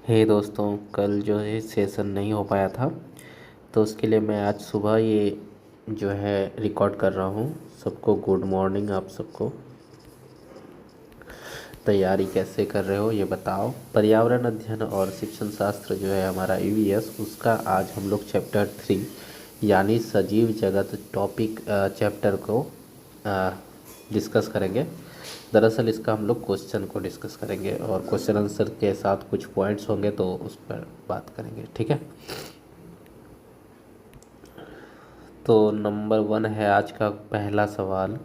हे दोस्तों, कल जो है सेशन नहीं हो पाया था, तो उसके लिए मैं आज सुबह ये जो है रिकॉर्ड कर रहा हूँ। सबको गुड मॉर्निंग। आप सबको तैयारी कैसे कर रहे हो ये बताओ। पर्यावरण अध्ययन और शिक्षण शास्त्र जो है हमारा ईवीएस, उसका आज हम लोग चैप्टर 3 यानी सजीव जगत टॉपिक चैप्टर को डिस्कस करेंगे। दरअसल इसका हम लोग क्वेश्चन को डिस्कस करेंगे और क्वेश्चन आंसर के साथ कुछ पॉइंट्स होंगे तो उस पर बात करेंगे, ठीक है। तो नंबर 1 है आज का पहला सवाल।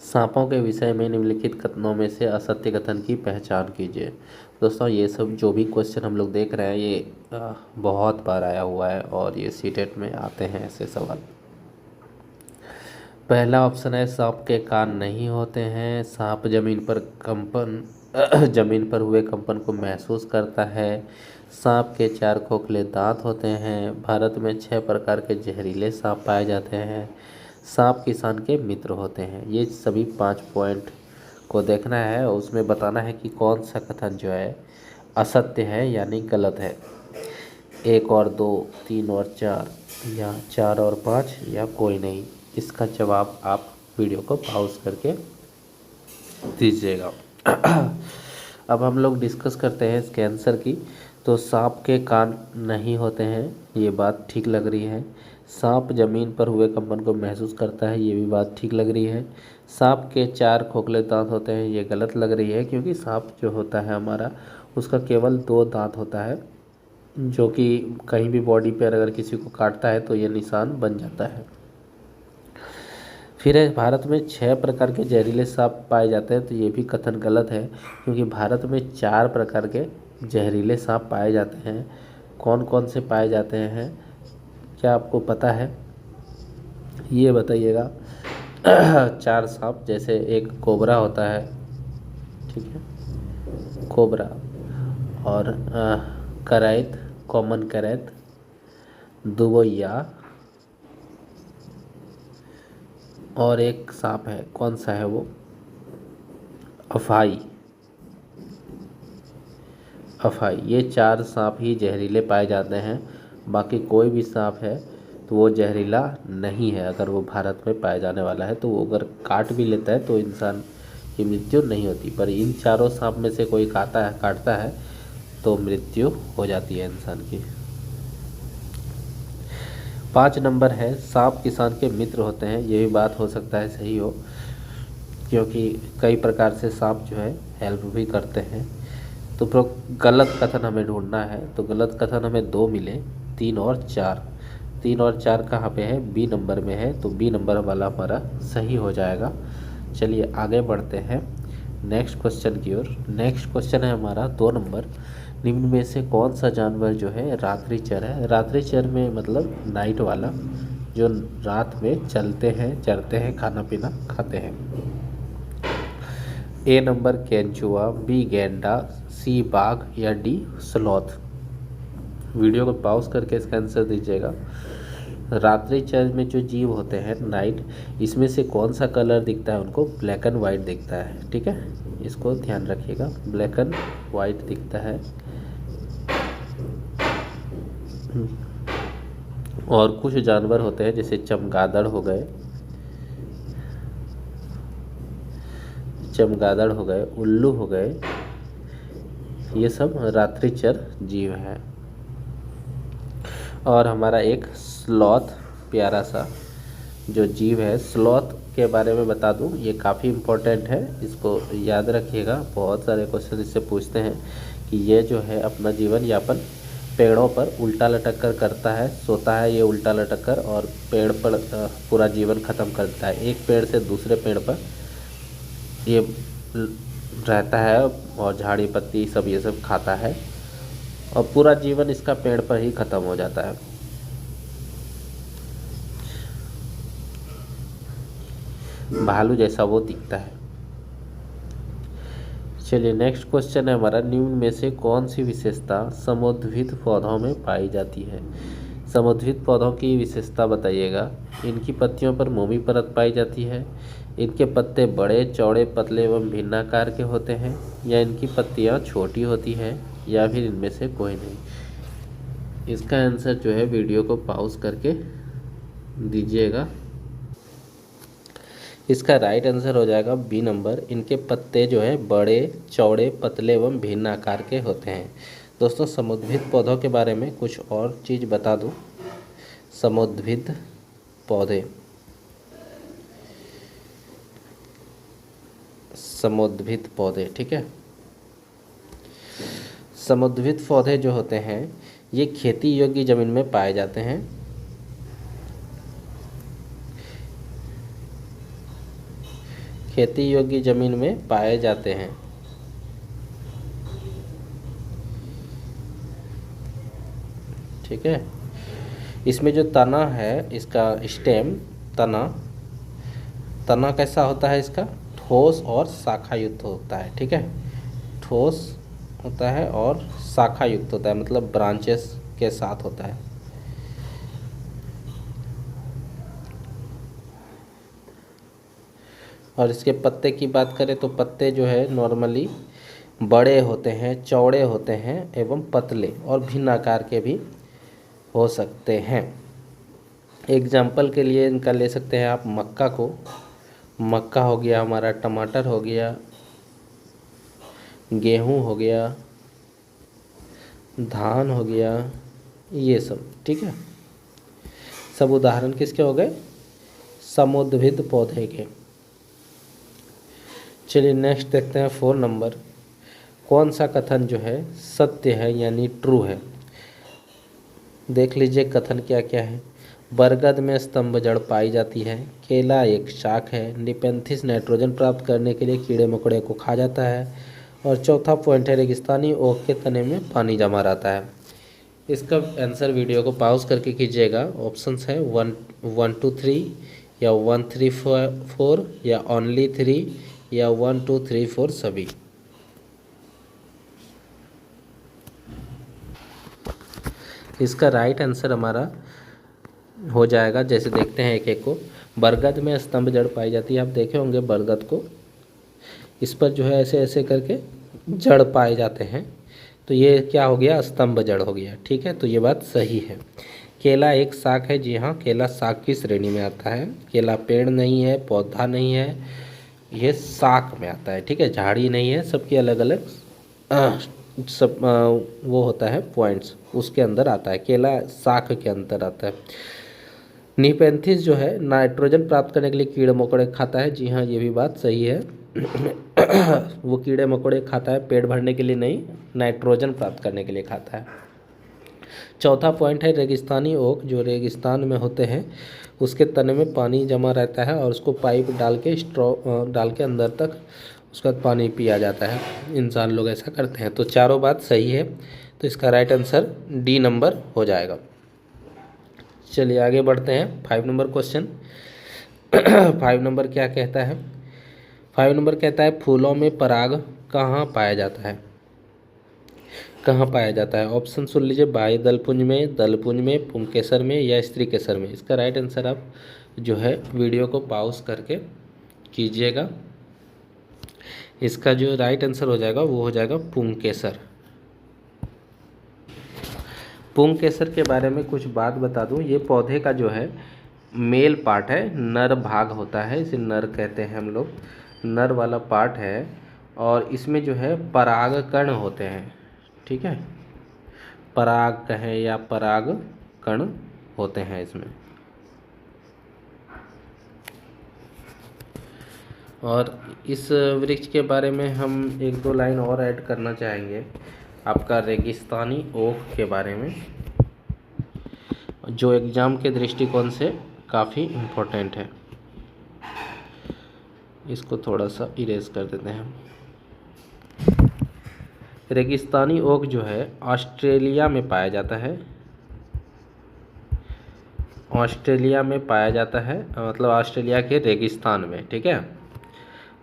सांपों के विषय में निम्नलिखित कथनों में से असत्य कथन की पहचान कीजिए। दोस्तों, ये सब जो भी क्वेश्चन हम लोग देख रहे हैं ये बहुत बार आया हुआ है और ये सीटेट में आते हैं ऐसे सवाल। पहला ऑप्शन है सांप के कान नहीं होते हैं। सांप जमीन पर हुए कंपन को महसूस करता है। सांप के 4 खोखले दांत होते हैं। भारत में 6 प्रकार के जहरीले सांप पाए जाते हैं। सांप किसान के मित्र होते हैं। ये सभी 5 पॉइंट को देखना है और उसमें बताना है कि कौन सा कथन जो है असत्य है यानी गलत है। 1 और 2, 3 और 4 या 4 और 5 या कोई नहीं। इसका जवाब आप वीडियो को पॉज करके दीजिएगा। अब हम लोग डिस्कस करते हैं इसके आंसर की। तो सांप के कान नहीं होते हैं, ये बात ठीक लग रही है। सांप जमीन पर हुए कंपन को महसूस करता है, ये भी बात ठीक लग रही है। सांप के 4 खोखले दांत होते हैं, ये गलत लग रही है, क्योंकि सांप जो होता है हमारा उसका केवल 2 दांत होता है, जो कि कहीं भी बॉडी पर अगर किसी को काटता है तो ये निशान बन जाता है। फिर है भारत में 6 प्रकार के जहरीले सांप पाए जाते हैं, तो ये भी कथन गलत है, क्योंकि भारत में 4 प्रकार के जहरीले सांप पाए जाते हैं। कौन कौन से पाए जाते हैं क्या आपको पता है, ये बताइएगा। 4 सांप, जैसे एक कोबरा होता है, ठीक है, कोबरा, और करैत, कॉमन करैत, दुबैया, और एक सांप है, कौन सा है वो, अफाई। ये 4 सांप ही जहरीले पाए जाते हैं। बाकी कोई भी सांप है तो वो जहरीला नहीं है। अगर वो भारत में पाया जाने वाला है तो वो अगर काट भी लेता है तो इंसान की मृत्यु नहीं होती, पर इन 4 सांप में से कोई काटता है तो मृत्यु हो जाती है इंसान की। 5 नंबर है सांप किसान के मित्र होते हैं। ये भी बात हो सकता है सही हो, क्योंकि कई प्रकार से सांप जो है हेल्प भी करते हैं। तो गलत कथन हमें ढूंढना है, तो गलत कथन हमें 2 मिले, 3 और 4। 3 और 4 कहाँ पे है, बी नंबर में है, तो बी नंबर वाला हमारा सही हो जाएगा। चलिए आगे बढ़ते हैं नेक्स्ट क्वेश्चन की ओर। नेक्स्ट क्वेश्चन है हमारा 2 नंबर। निम्न में से कौन सा जानवर जो है रात्रिचर है। रात्रिचर में मतलब नाइट वाला, जो रात में चलते हैं, चरते हैं, खाना पीना खाते हैं। ए नंबर केंचुआ, बी गैंडा, सी बाघ या डी स्लॉथ। वीडियो को पॉज करके इसका आंसर दीजिएगा। रात्रिचर में जो जीव होते हैं नाइट, इसमें से कौन सा कलर दिखता है उनको, ब्लैक एंड वाइट दिखता है, ठीक है, इसको ध्यान रखिएगा, ब्लैक एंड वाइट दिखता है। और कुछ जानवर होते हैं जैसे चमगादड़ हो गए, उल्लू हो गए, ये सब रात्रिचर जीव हैं। और हमारा एक स्लॉथ प्यारा सा जो जीव है, स्लॉथ के बारे में बता दूं, ये काफ़ी इम्पोर्टेंट है, इसको याद रखिएगा। बहुत सारे क्वेश्चन इससे पूछते हैं कि ये जो है अपना जीवन यापन पेड़ों पर उल्टा लटक कर करता है, सोता है ये उल्टा लटक कर और पेड़ पर पूरा जीवन ख़त्म कर देता है। एक पेड़ से दूसरे पेड़ पर ये रहता है और झाड़ी पत्ती सब ये सब खाता है और पूरा जीवन इसका पेड़ पर ही ख़त्म हो जाता है। भालू जैसा वो दिखता है। चलिए नेक्स्ट क्वेश्चन है हमारा। निम्न में से कौन सी विशेषता समुद्भिद पौधों में पाई जाती है। समुद्भिद पौधों की विशेषता बताइएगा। इनकी पत्तियों पर मोमी परत पाई जाती है, इनके पत्ते बड़े, चौड़े, पतले एवं भिन्नाकार के होते हैं, या इनकी पत्तियां छोटी होती हैं, या फिर इनमें से कोई नहीं। इसका आंसर जो है वीडियो को पॉज करके दीजिएगा। इसका राइट आंसर हो जाएगा बी नंबर। इनके पत्ते जो है बड़े, चौड़े, पतले एवं भिन्न आकार के होते हैं। दोस्तों, समुद्भिद पौधों के बारे में कुछ और चीज़ बता दूं। समुद्भिद पौधे, समुद्भिद पौधे, ठीक है। समुद्भिद पौधे जो होते हैं ये खेती योग्य जमीन में पाए जाते हैं। खेती योग्य जमीन में पाए जाते हैं। ठीक है। इसमें जो तना है, इसका स्टेम, तना कैसा होता है इसका? ठोस और शाखा युक्त होता है। ठीक है, ठोस होता है और शाखा युक्त होता है, मतलब ब्रांचेस के साथ होता है। और इसके पत्ते की बात करें तो पत्ते जो है नॉर्मली बड़े होते हैं, चौड़े होते हैं एवं पतले और भिन्न आकार के भी हो सकते हैं। एग्जाम्पल के लिए इनका ले सकते हैं आप मक्का को। मक्का हो गया हमारा, टमाटर हो गया, गेहूं हो गया, धान हो गया, ये सब। ठीक है, सब उदाहरण किसके हो गए? समुद्भिद पौधे के। चलिए नेक्स्ट देखते हैं 4 नंबर। कौन सा कथन जो है सत्य है यानी ट्रू है? देख लीजिए कथन क्या क्या है। बरगद में स्तंभ जड़ पाई जाती है, केला एक शाख है, निपेंथिस नाइट्रोजन प्राप्त करने के लिए कीड़े मकोड़े को खा जाता है, और चौथा पॉइंट है रेगिस्तानी ओक के तने में पानी जमा रहता है। इसका आंसर वीडियो को पॉज करके कीजिएगा। ऑप्शंस है 1 2 3 या 1 3 4 या ओनली 3 या 1 2 3 4 सभी। इसका राइट आंसर हमारा हो जाएगा, जैसे देखते हैं एक एक को। बरगद में स्तंभ जड़ पाई जाती है, आप देखे होंगे बरगद को, इस पर जो है ऐसे ऐसे करके जड़ पाए जाते हैं, तो ये क्या हो गया? स्तंभ जड़ हो गया। ठीक है, तो ये बात सही है। केला एक शाख है, जी हाँ, केला शाख की श्रेणी में आता है। केला पेड़ नहीं है, पौधा नहीं है, ये शाख में आता है। ठीक है, झाड़ी नहीं है, सबकी अलग अलग सब वो होता है पॉइंट्स, उसके अंदर आता है। केला शाख के अंदर आता है। निपेंथिस जो है नाइट्रोजन प्राप्त करने के लिए कीड़े मकोड़े खाता है, जी हाँ, ये भी बात सही है। वो कीड़े मकोड़े खाता है, पेट भरने के लिए नहीं, नाइट्रोजन प्राप्त करने के लिए खाता है। चौथा पॉइंट है रेगिस्तानी ओक, जो रेगिस्तान में होते हैं उसके तने में पानी जमा रहता है और उसको पाइप डाल के स्ट्रॉ डाल के अंदर तक उसका पानी पिया जाता है। इंसान लोग ऐसा करते हैं। तो चारों बात सही है, तो इसका राइट आंसर डी नंबर हो जाएगा। चलिए आगे बढ़ते हैं। 5 नंबर क्वेश्चन। 5 नंबर क्या कहता है? 5 नंबर कहता है फूलों में पराग कहाँ पाया जाता है? कहाँ पाया जाता है? ऑप्शन सुन लीजिए, बाह्य दलपुंज में, पुंकेसर में या स्त्री केसर में। इसका राइट आंसर आप जो है वीडियो को पॉज करके कीजिएगा। इसका जो राइट आंसर हो जाएगा वो हो जाएगा पुंकेसर। पुंकेसर के बारे में कुछ बात बता दूं। ये पौधे का जो है मेल पार्ट है, नर भाग होता है, इसे नर कहते हैं हम लोग, नर वाला पार्ट है, और इसमें जो है पराग कण होते हैं। ठीक है, पराग कहें या पराग कण होते हैं इसमें। और इस वृक्ष के बारे में हम 1-2 लाइन और ऐड करना चाहेंगे, आपका रेगिस्तानी ओक के बारे में, जो एग्ज़ाम के दृष्टिकोण से काफ़ी इम्पोर्टेंट है। इसको थोड़ा सा इरेज कर देते हैं। रेगिस्तानी ओक जो है ऑस्ट्रेलिया में पाया जाता है। ऑस्ट्रेलिया में पाया जाता है, मतलब ऑस्ट्रेलिया के रेगिस्तान में। ठीक है,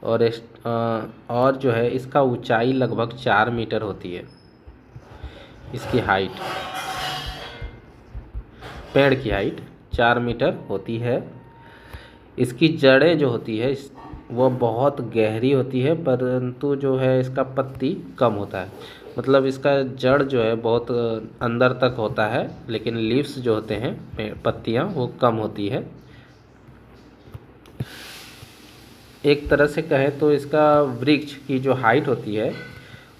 और जो है इसका ऊंचाई लगभग 4 मीटर होती है। इसकी हाइट, पेड़ की हाइट 4 मीटर होती है। इसकी जड़ें जो होती है वो बहुत गहरी होती है, परंतु जो है इसका पत्ती कम होता है। मतलब इसका जड़ जो है बहुत अंदर तक होता है, लेकिन लीव्स जो होते हैं पत्तियाँ वो कम होती है। एक तरह से कहें तो इसका वृक्ष की जो हाइट होती है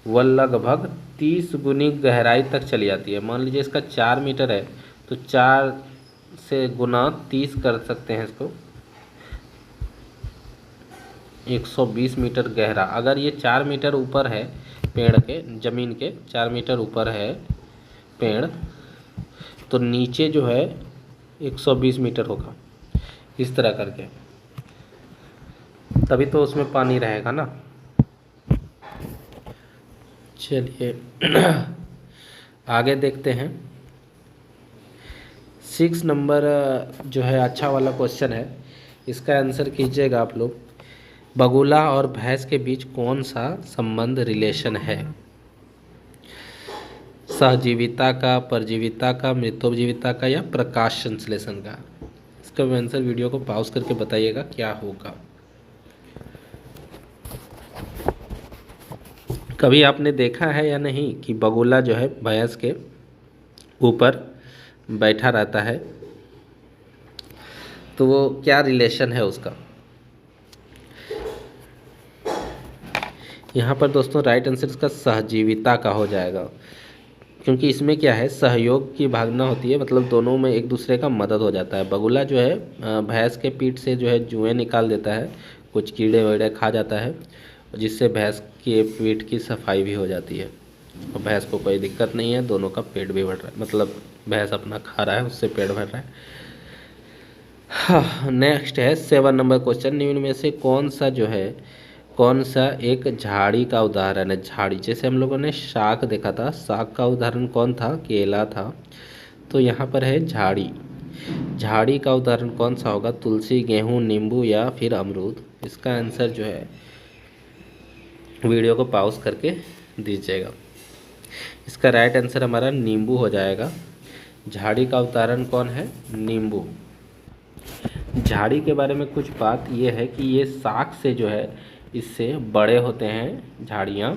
वह लगभग 30 गुनी गहराई तक चली जाती है। मान लीजिए इसका 4 मीटर है तो 4 से गुना 30 कर सकते हैं इसको, 120 मीटर गहरा। अगर ये 4 मीटर ऊपर है पेड़ के, ज़मीन के 4 मीटर ऊपर है पेड़, तो नीचे जो है 120 मीटर होगा, इस तरह करके, तभी तो उसमें पानी रहेगा ना। चलिए आगे देखते हैं। 6 नंबर जो है अच्छा वाला क्वेश्चन है, इसका आंसर कीजिएगा आप लोग। बगुला और भैंस के बीच कौन सा संबंध रिलेशन है? सहजीविता का, परजीविता का, मृतोपजीविता का या प्रकाश संश्लेषण का? इसका आंसर वीडियो को पॉज करके बताइएगा क्या होगा। कभी आपने देखा है या नहीं कि बगुला जो है भैंस के ऊपर बैठा रहता है, तो वो क्या रिलेशन है उसका? यहाँ पर दोस्तों राइट आंसर इसका सहजीविता का हो जाएगा, क्योंकि इसमें क्या है, सहयोग की भावना होती है, मतलब दोनों में एक दूसरे का मदद हो जाता है। बगुला जो है भैंस के पीठ से जो है जुएं निकाल देता है, कुछ कीड़े वगैरह खा जाता है, जिससे भैंस के पेट की सफाई भी हो जाती है और भैंस को कोई दिक्कत नहीं है, दोनों का पेट भी भर रहा है, मतलब भैंस अपना खा रहा है उससे पेट भर रहा है। हाँ, नेक्स्ट है 7 नंबर क्वेश्चन। निम्न में से कौन सा एक झाड़ी का उदाहरण है? झाड़ी, जैसे हम लोगों ने शाक देखा था, शाक का उदाहरण कौन था? केला था। तो यहाँ पर है झाड़ी। झाड़ी का उदाहरण कौन सा होगा? तुलसी, गेहूँ, नींबू या फिर अमरूद? इसका आंसर जो है वीडियो को पॉज करके दीजिएगा। इसका राइट आंसर हमारा नींबू हो जाएगा। झाड़ी का उदाहरण कौन है? नींबू। झाड़ी के बारे में कुछ बात यह है कि ये शाख से जो है इससे बड़े होते हैं झाड़ियाँ।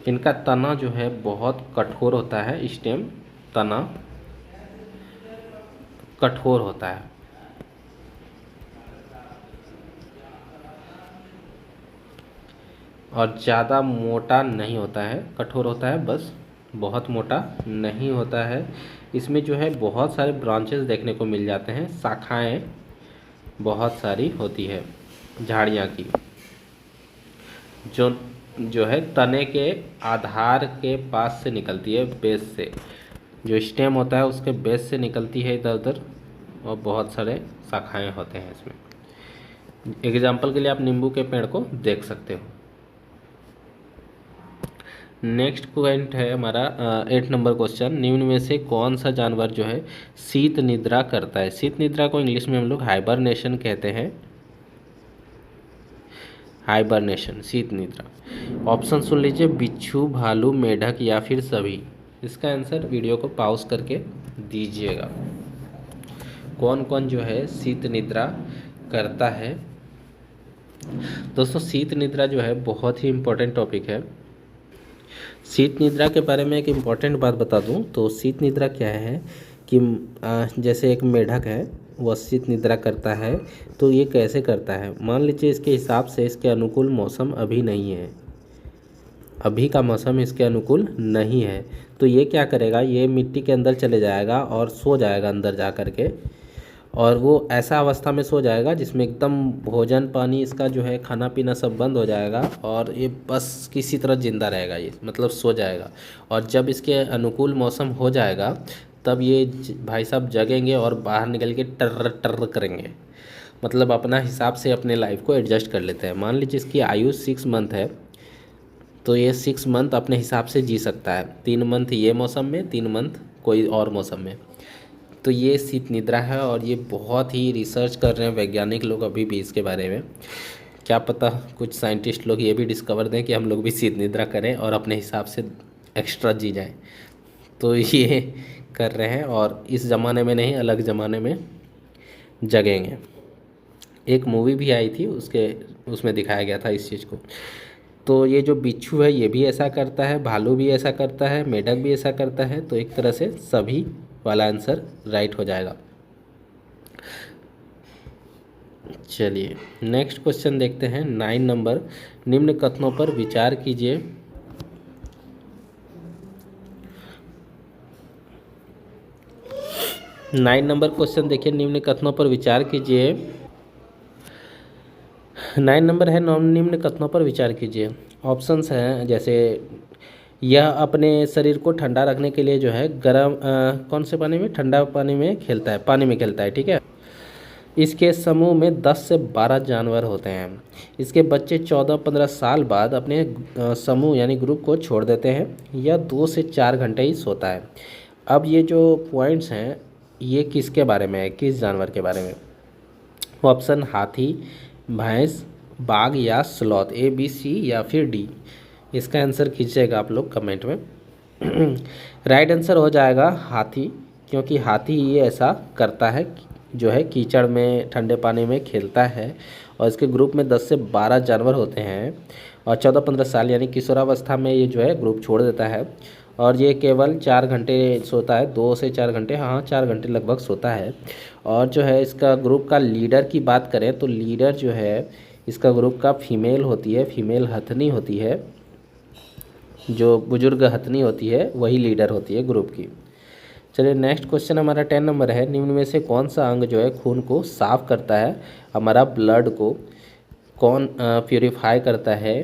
इनका तना जो है बहुत कठोर होता है, स्टेम तना कठोर होता है। और ज़्यादा मोटा नहीं होता है, कठोर होता है बस, बहुत मोटा नहीं होता है। इसमें जो है बहुत सारे ब्रांचेस देखने को मिल जाते हैं, शाखाएं बहुत सारी होती है झाड़ियाँ की, जो है तने के आधार के पास से निकलती है, बेस से, जो स्टेम होता है उसके बेस से निकलती है इधर उधर, और बहुत सारे शाखाएं होते हैं इसमें। एग्जाम्पल के लिए आप नींबू के पेड़ को देख सकते हो। नेक्स्ट पॉइंट है हमारा 8 नंबर क्वेश्चन। निम्न में से कौन सा जानवर जो है शीत निद्रा करता है? शीत निद्रा को इंग्लिश में हम लोग हाइबरनेशन कहते हैं। हाइबरनेशन, शीत निद्रा। ऑप्शन सुन लीजिए, बिच्छू, भालू, मेढक या फिर सभी? इसका आंसर वीडियो को पॉज करके दीजिएगा। कौन कौन जो है शीत निद्रा करता है? दोस्तों शीत निद्रा जो है बहुत ही इम्पोर्टेंट टॉपिक है। शीत निद्रा के बारे में एक इम्पॉर्टेंट बात बता दूं तो शीत निद्रा क्या है कि जैसे एक मेढक है वह शीत निद्रा करता है, तो ये कैसे करता है? मान लीजिए इसके हिसाब से इसके अनुकूल मौसम अभी नहीं है, अभी का मौसम इसके अनुकूल नहीं है, तो ये क्या करेगा, ये मिट्टी के अंदर चले जाएगा और सो जाएगा अंदर जा कर के, और वो ऐसा अवस्था में सो जाएगा जिसमें एकदम भोजन पानी इसका जो है खाना पीना सब बंद हो जाएगा, और ये बस किसी तरह ज़िंदा रहेगा, ये मतलब सो जाएगा। और जब इसके अनुकूल मौसम हो जाएगा तब ये भाई साहब जगेंगे और बाहर निकल के टर्र टर्र करेंगे, मतलब अपना हिसाब से अपने लाइफ को एडजस्ट कर लेते हैं। मान लीजिए इसकी आयु 6 मंथ है, तो ये 6 मंथ अपने हिसाब से जी सकता है, 3 मंथ ये मौसम में, 3 मंथ कोई और मौसम में। तो ये शीत निद्रा है, और ये बहुत ही रिसर्च कर रहे हैं वैज्ञानिक लोग अभी भी इसके बारे में। क्या पता कुछ साइंटिस्ट लोग ये भी डिस्कवर दें कि हम लोग भी शीत निद्रा करें और अपने हिसाब से एक्स्ट्रा जी जाएं। तो ये कर रहे हैं, और इस ज़माने में नहीं, अलग ज़माने में जगेंगे। एक मूवी भी आई थी उसमें दिखाया गया था इस चीज़ को। तो ये जो बिच्छू है ये भी ऐसा करता है, भालू भी ऐसा करता है, मेढक भी ऐसा करता है। तो एक तरह से सभी वाला आंसर राइट हो जाएगा। चलिए नेक्स्ट क्वेश्चन देखते हैं 9 नंबर। निम्न कथनों पर विचार कीजिए। नाइन नंबर क्वेश्चन देखिए, निम्न कथनों पर विचार कीजिए। 9 नंबर है, निम्न कथनों पर विचार कीजिए। ऑप्शंस हैं जैसे यह अपने शरीर को ठंडा रखने के लिए जो है गर्म कौन से पानी में, ठंडा पानी में खेलता है, पानी में खेलता है, ठीक है। इसके समूह में 10 से 12 जानवर होते हैं। इसके बच्चे 14-15 साल बाद अपने समूह यानी ग्रुप को छोड़ देते हैं। यह 2 से 4 घंटे ही सोता है। अब ये जो पॉइंट्स हैं ये किसके बारे में है, किस जानवर के बारे में? ऑप्शन हाथी, भैंस, बाघ या स्लॉथ, ए बी सी या फिर डी। इसका आंसर कीजिएगा आप लोग कमेंट में। राइट आंसर हो जाएगा हाथी, क्योंकि हाथी ये ऐसा करता है जो है कीचड़ में ठंडे पानी में खेलता है। और इसके ग्रुप में 10 से 12 जानवर होते हैं और 14-15 साल यानी किशोरावस्था में ये जो है ग्रुप छोड़ देता है। और ये केवल 4 घंटे सोता है, 2 से 4 घंटे, हाँ 4 घंटे लगभग सोता है। और जो है इसका ग्रुप का लीडर की बात करें तो लीडर जो है इसका ग्रुप का फीमेल होती है, फीमेल हथनी होती है, जो बुजुर्ग हथनी होती है वही लीडर होती है ग्रुप की। चलिए नेक्स्ट क्वेश्चन हमारा 10 नंबर है। निम्न में से कौन सा अंग जो है खून को साफ करता है, हमारा ब्लड को कौन प्यूरिफाई करता है?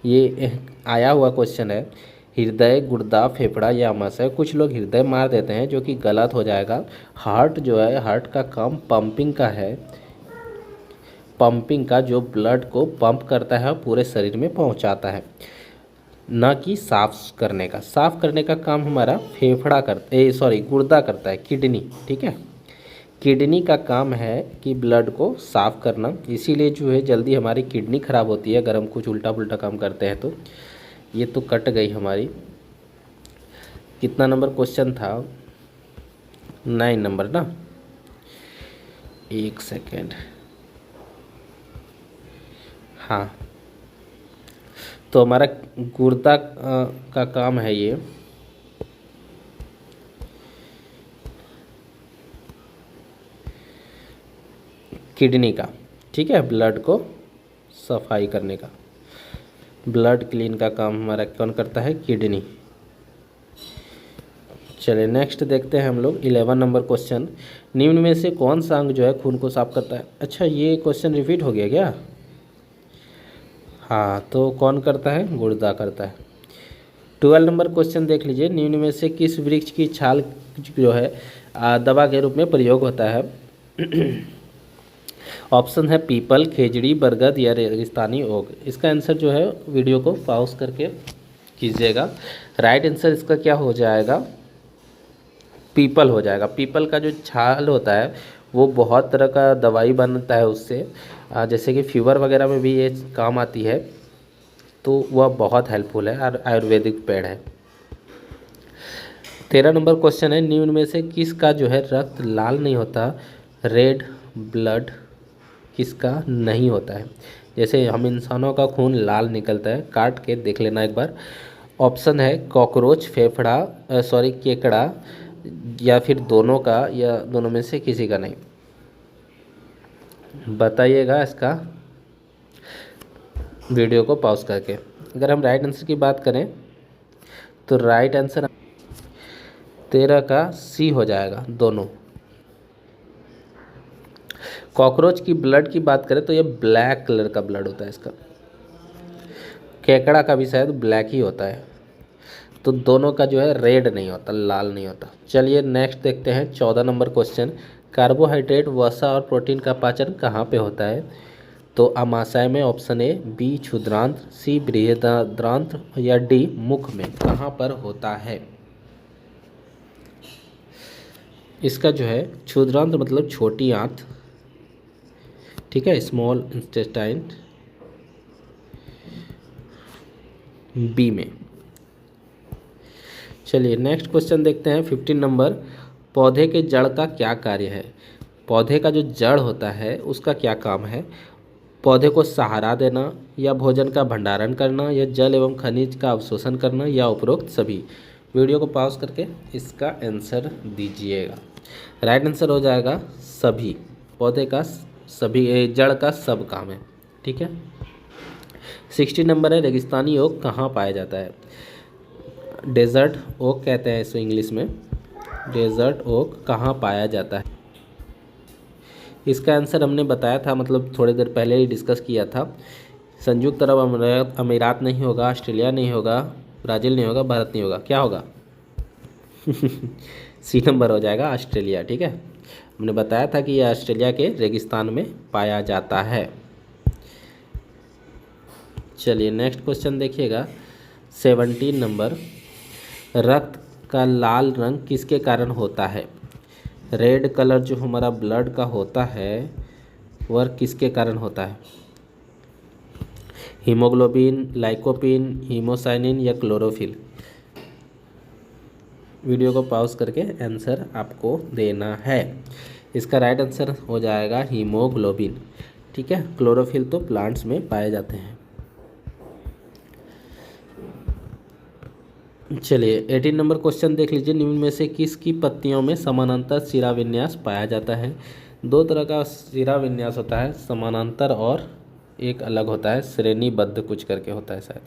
ये आया हुआ क्वेश्चन है। हृदय, गुर्दा, फेफड़ा या आमाशय। कुछ लोग हृदय मार देते हैं जो कि गलत हो जाएगा। हार्ट जो है, हार्ट का काम पंपिंग का है, पंपिंग का, जो ब्लड को पंप करता है और पूरे शरीर में पहुंचाता है, ना कि साफ करने का। साफ करने का काम हमारा फेफड़ा गुर्दा करता है, किडनी, ठीक है। किडनी का काम है कि ब्लड को साफ करना, इसीलिए जो है जल्दी हमारी किडनी खराब होती है अगर हम कुछ उल्टा पुल्टा काम करते हैं तो। ये तो कट गई हमारी। कितना नंबर क्वेश्चन था? 9 नंबर ना, एक सेकेंड, हाँ। तो हमारा गुर्दा का काम है ये, किडनी का, ठीक है, ब्लड को सफाई करने का। ब्लड क्लीन का काम हमारा कौन करता है? किडनी। चलिए नेक्स्ट देखते हैं हम लोग 11 नंबर क्वेश्चन। निम्न में से कौन सा अंग जो है खून को साफ करता है? अच्छा, ये क्वेश्चन रिपीट हो गया क्या? हाँ, तो कौन करता है? गुर्दा करता है। 12 नंबर क्वेश्चन देख लीजिए। निम्न में से किस वृक्ष की छाल जो है दवा के रूप में प्रयोग होता है? ऑप्शन है पीपल, खेजड़ी, बरगद या रेगिस्तानी ओक। इसका आंसर जो है वीडियो को पॉज करके कीजिएगा। राइट आंसर इसका क्या हो जाएगा? पीपल हो जाएगा। पीपल का जो छाल होता है वो बहुत तरह का दवाई बनता है उससे, जैसे कि फीवर वगैरह में भी ये काम आती है, तो वह बहुत हेल्पफुल है और आयुर्वेदिक पेड़ है। 13 नंबर क्वेश्चन है। निम्न में से किसका जो है रक्त लाल नहीं होता? रेड ब्लड किसका नहीं होता है? जैसे हम इंसानों का खून लाल निकलता है, काट के देख लेना एक बार। ऑप्शन है कॉकरोच, फेफड़ा, केकड़ा, या फिर दोनों का, या दोनों में से किसी का नहीं। बताइएगा इसका वीडियो को पॉज करके। अगर हम राइट आंसर की बात करें तो राइट आंसर 13 का सी हो जाएगा, दोनों। कॉकरोच की ब्लड की बात करें तो ये ब्लैक कलर का ब्लड होता है इसका। केकड़ा का भी शायद ब्लैक ही होता है। तो दोनों का जो है रेड नहीं होता, लाल नहीं होता। चलिए नेक्स्ट देखते हैं 14 नंबर क्वेश्चन। कार्बोहाइड्रेट, वसा और प्रोटीन का पाचन कहाँ पे होता है? तो आमाशय में, ऑप्शन ए, बी क्षुद्रांत, सी बृहदांत्र या डी मुख में। कहाँ पर होता है? इसका जो है क्षुद्रांत मतलब छोटी आंत, ठीक है, स्मॉल इंटेस्टाइन, बी में। चलिए नेक्स्ट क्वेश्चन देखते हैं 15 नंबर। पौधे के जड़ का क्या कार्य है? पौधे का जो जड़ होता है उसका क्या काम है? पौधे को सहारा देना, या भोजन का भंडारण करना, या जल एवं खनिज का अवशोषण करना, या उपरोक्त सभी। वीडियो को पॉज करके इसका आंसर दीजिएगा। राइट आंसर हो जाएगा सभी। पौधे का सभी, जड़ का सब काम है। ठीक है। 60 नंबर है, रेगिस्तानी ओक कहाँ पाया जाता है? डेजर्ट ओक कहते हैं इसको इंग्लिश में। डेजर्ट ओक कहाँ पाया जाता है? इसका आंसर हमने बताया था, मतलब थोड़ी देर पहले ही डिस्कस किया था। संयुक्त अरब अमीरात नहीं होगा, ऑस्ट्रेलिया नहीं होगा, ब्राज़ील नहीं होगा, भारत नहीं होगा, क्या होगा? सी नंबर हो जाएगा, ऑस्ट्रेलिया। ठीक है, हमने बताया था कि यह ऑस्ट्रेलिया के रेगिस्तान में पाया जाता है। चलिए नेक्स्ट क्वेश्चन देखिएगा, 17 नंबर। रक्त का लाल रंग किसके कारण होता है? रेड कलर जो हमारा ब्लड का होता है वह किसके कारण होता है? हीमोग्लोबिन, लाइकोपिन, हीमोसाइनिन, या क्लोरोफिल? वीडियो को पॉज करके आंसर आपको देना है। इसका राइट आंसर हो जाएगा हीमोग्लोबिन। ठीक है, क्लोरोफिल तो प्लांट्स में पाए जाते हैं। चलिए 18 नंबर क्वेश्चन देख लीजिए, निम्न में से किसकी पत्तियों में समानांतर शिरा विन्यास पाया जाता है? दो तरह का शिरा विन्यास होता है, समानांतर और एक अलग होता है श्रेणीबद्ध कुछ करके होता है शायद।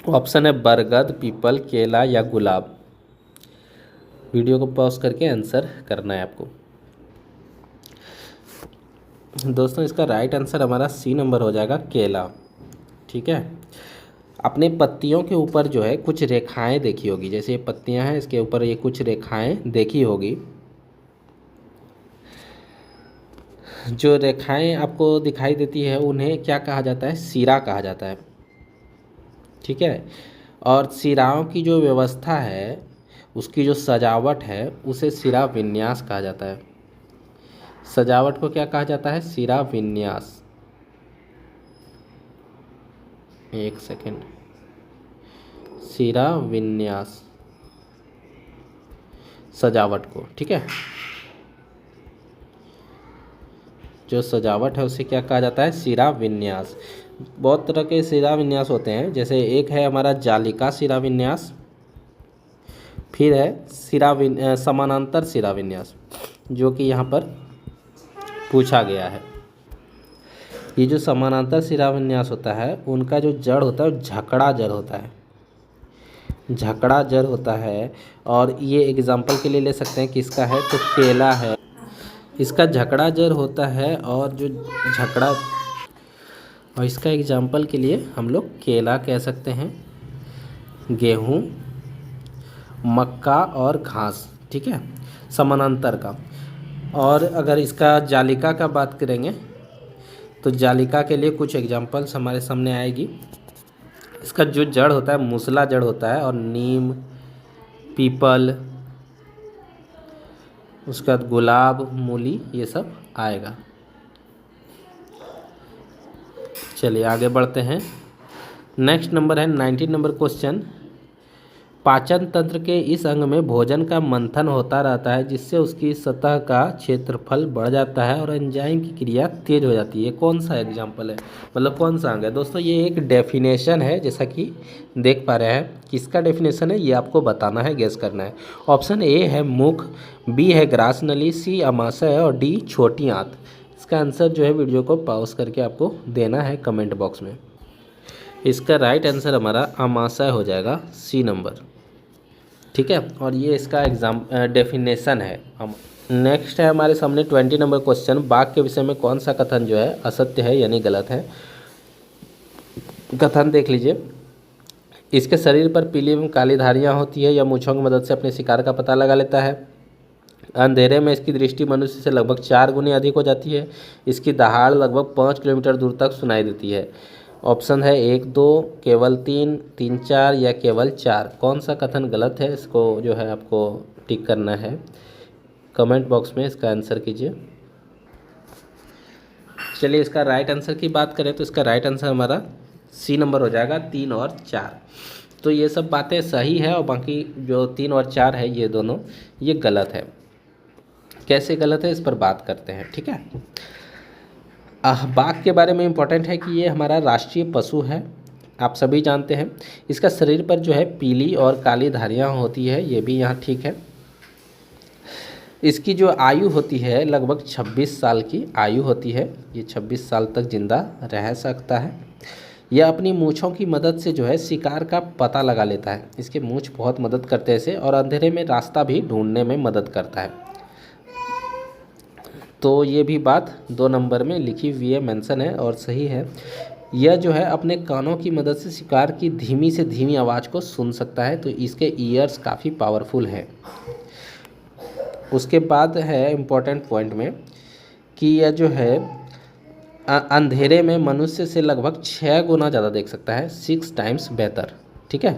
ऑप्शन है बरगद, पीपल, केला, या गुलाब। वीडियो को पॉज करके आंसर करना है आपको। दोस्तों इसका राइट आंसर हमारा सी नंबर हो जाएगा, केला। ठीक है, अपने पत्तियों के ऊपर जो है कुछ रेखाएं देखी होगी, जैसे ये पत्तियां हैं इसके ऊपर ये कुछ रेखाएं देखी होगी। जो रेखाएं आपको दिखाई देती है उन्हें क्या कहा जाता है? सिरा कहा जाता है। ठीक है, और सिराओं की जो व्यवस्था है, उसकी जो सजावट है, उसे सिरा विन्यास कहा जाता है। सजावट को क्या कहा जाता है? सिरा विन्यास। एक सेकेंड, सिरा विन्यास सजावट को। ठीक है, जो सजावट है उसे क्या कहा जाता है? सिरा विन्यास। बहुत तरह के सिरा विन्यास होते हैं, जैसे एक है हमारा जालिका सिरा विन्यास, फिर है समानांतर सिरा विन्यास, जो कि यहाँ पर पूछा गया है। ये जो समानांतर सिरा विन्यास होता है उनका जो जड़ होता है वो झकड़ा जड़ होता है, झकड़ा जड़ होता है। और ये एग्जाम्पल के लिए ले सकते हैं किसका है, तो केला है, इसका झकड़ा जड़ होता है। और जो झकड़ा, और इसका एग्जाम्पल के लिए हम लोग केला कह सकते हैं, गेहूँ, मक्का और घास। ठीक है, समानांतर का। और अगर इसका जालिका का बात करेंगे तो जालिका के लिए कुछ एग्जाम्पल्स हमारे सामने आएगी। इसका जो जड़ होता है मूसला जड़ होता है, और नीम, पीपल, उसके बाद गुलाब, मूली, ये सब आएगा। चलिए आगे बढ़ते हैं। नेक्स्ट नंबर है 19 नंबर क्वेश्चन। पाचन तंत्र के इस अंग में भोजन का मंथन होता रहता है, जिससे उसकी सतह का क्षेत्रफल बढ़ जाता है और एंजाइम की क्रिया तेज हो जाती है। कौन सा एग्जाम्पल है, मतलब कौन सा अंग है? दोस्तों ये एक डेफिनेशन है, जैसा कि देख पा रहे हैं। किसका डेफिनेशन है ये आपको बताना है, गेस करना है। ऑप्शन ए है मुख, बी है ग्रास नली, सी अमाशय, और डी छोटी आंत। इसका आंसर जो है वीडियो को पॉज करके आपको देना है कमेंट बॉक्स में। इसका राइट आंसर हमारा अमाशय हो जाएगा, सी नंबर। ठीक है, और ये इसका डेफिनेशन है। नेक्स्ट है हमारे सामने 20 नंबर क्वेश्चन। बाघ के विषय में कौन सा कथन जो है असत्य है यानी गलत है? कथन देख लीजिए, इसके शरीर पर पीली एवं काली धारियाँ होती है, या मूँछों की मदद से अपने शिकार का पता लगा लेता है। अंधेरे में इसकी दृष्टि मनुष्य से लगभग 4 गुनी अधिक हो जाती है। इसकी दहाड़ लगभग 5 किलोमीटर दूर तक सुनाई देती है। ऑप्शन है 1, 2, केवल 3, 3, 4, या केवल 4। कौन सा कथन गलत है, इसको जो है आपको टिक करना है, कमेंट बॉक्स में इसका आंसर कीजिए। चलिए इसका राइट आंसर की बात करें तो इसका राइट आंसर हमारा सी नंबर हो जाएगा, 3 और 4। तो ये सब बातें सही है और बाकी जो 3 और 4 है ये दोनों ये गलत है। कैसे गलत है इस पर बात करते हैं, ठीक है। बाघ के बारे में इम्पोर्टेंट है कि ये हमारा राष्ट्रीय पशु है, आप सभी जानते हैं। इसका शरीर पर जो है पीली और काली धारियाँ होती है, ये भी यहाँ ठीक है। इसकी जो आयु होती है लगभग 26 साल की आयु होती है, ये 26 साल तक जिंदा रह सकता है। यह अपनी मूँछों की मदद से जो है शिकार का पता लगा लेता है, इसके मूँछ बहुत मदद करते हैं इसे, और अंधेरे में रास्ता भी ढूंढने में मदद करता है। तो ये भी बात 2 नंबर में लिखी हुई है, मेंशन है और सही है। यह जो है अपने कानों की मदद से शिकार की धीमी से धीमी आवाज़ को सुन सकता है, तो इसके ईयर्स काफ़ी पावरफुल है। उसके बाद है इम्पोर्टेंट पॉइंट में कि यह जो है अंधेरे में मनुष्य से लगभग 6 गुना ज़्यादा देख सकता है, 6 टाइम्स बेहतर, ठीक है।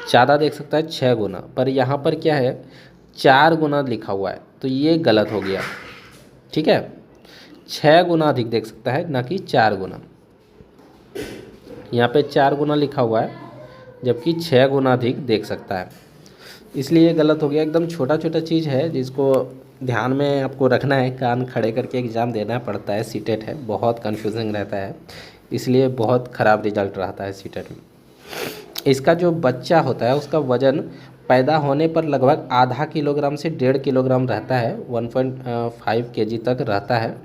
ज़्यादा देख सकता है 6 गुना, पर यहाँ पर क्या है 4 गुना लिखा हुआ है, तो ये गलत हो गया, ठीक है। 6 गुना अधिक देख सकता है, ना कि 4 गुना। यहाँ पे 4 गुना लिखा हुआ है, जबकि 6 गुना अधिक देख सकता है, इसलिए ये गलत हो गया। एकदम छोटा छोटा चीज़ है जिसको ध्यान में आपको रखना है, कान खड़े करके एग्ज़ाम देना पड़ता है। सीटेट है, बहुत कन्फ्यूजिंग रहता है, इसलिए बहुत ख़राब रिजल्ट रहता है सीटेट में। इसका जो बच्चा होता है उसका वज़न पैदा होने पर लगभग आधा किलोग्राम से 1.5 किलोग्राम रहता है, 1.5 kg तक रहता है।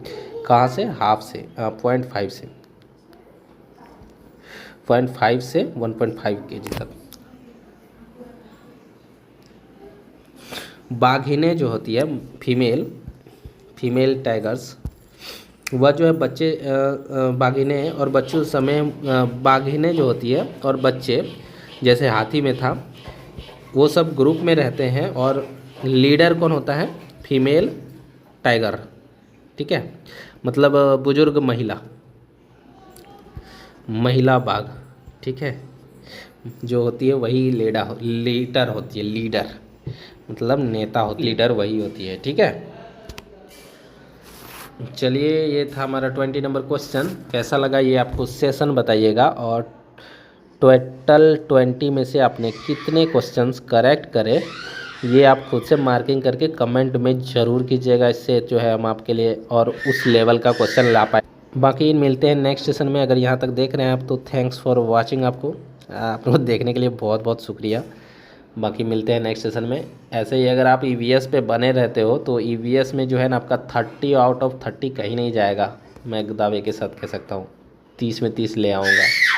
कहाँ से? हाफ से 0.5 से 0.5 से 1.5 kg तक। बाघिनें जो होती है फीमेल टाइगर्स, वह जो है बच्चे बाघिनें और बच्चों समय बाघिनें जो होती है और बच्चे जैसे हाथी में था, वो सब ग्रुप में रहते हैं और लीडर कौन होता है? फीमेल टाइगर, ठीक है, मतलब बुजुर्ग महिला बाघ, ठीक है, जो होती है वही लीडर होती है, लीडर मतलब नेता होती, लीडर वही होती है, ठीक है। चलिए ये था हमारा 20 नंबर क्वेश्चन। कैसा लगा ये आपको सेशन बताइएगा, और टोटल 20 में से आपने कितने क्वेश्चंस करेक्ट करे ये आप खुद से मार्किंग करके कमेंट में ज़रूर कीजिएगा। इससे जो है हम आपके लिए और उस लेवल का क्वेश्चन ला पाए। बाकी मिलते हैं नेक्स्ट सेशन में। अगर यहाँ तक देख रहे हैं आप तो थैंक्स फॉर वाचिंग, आपको आप लोग देखने के लिए बहुत बहुत शुक्रिया। बाकी मिलते हैं नेक्स्ट सेशन में। ऐसे ही अगर आप ईवीएस पे बने रहते हो तो ईवीएस में जो है ना आपका 30 आउट ऑफ 30 कहीं नहीं जाएगा, मैं दावे के साथ कह सकता हूँ 30 में 30 ले आऊँगा।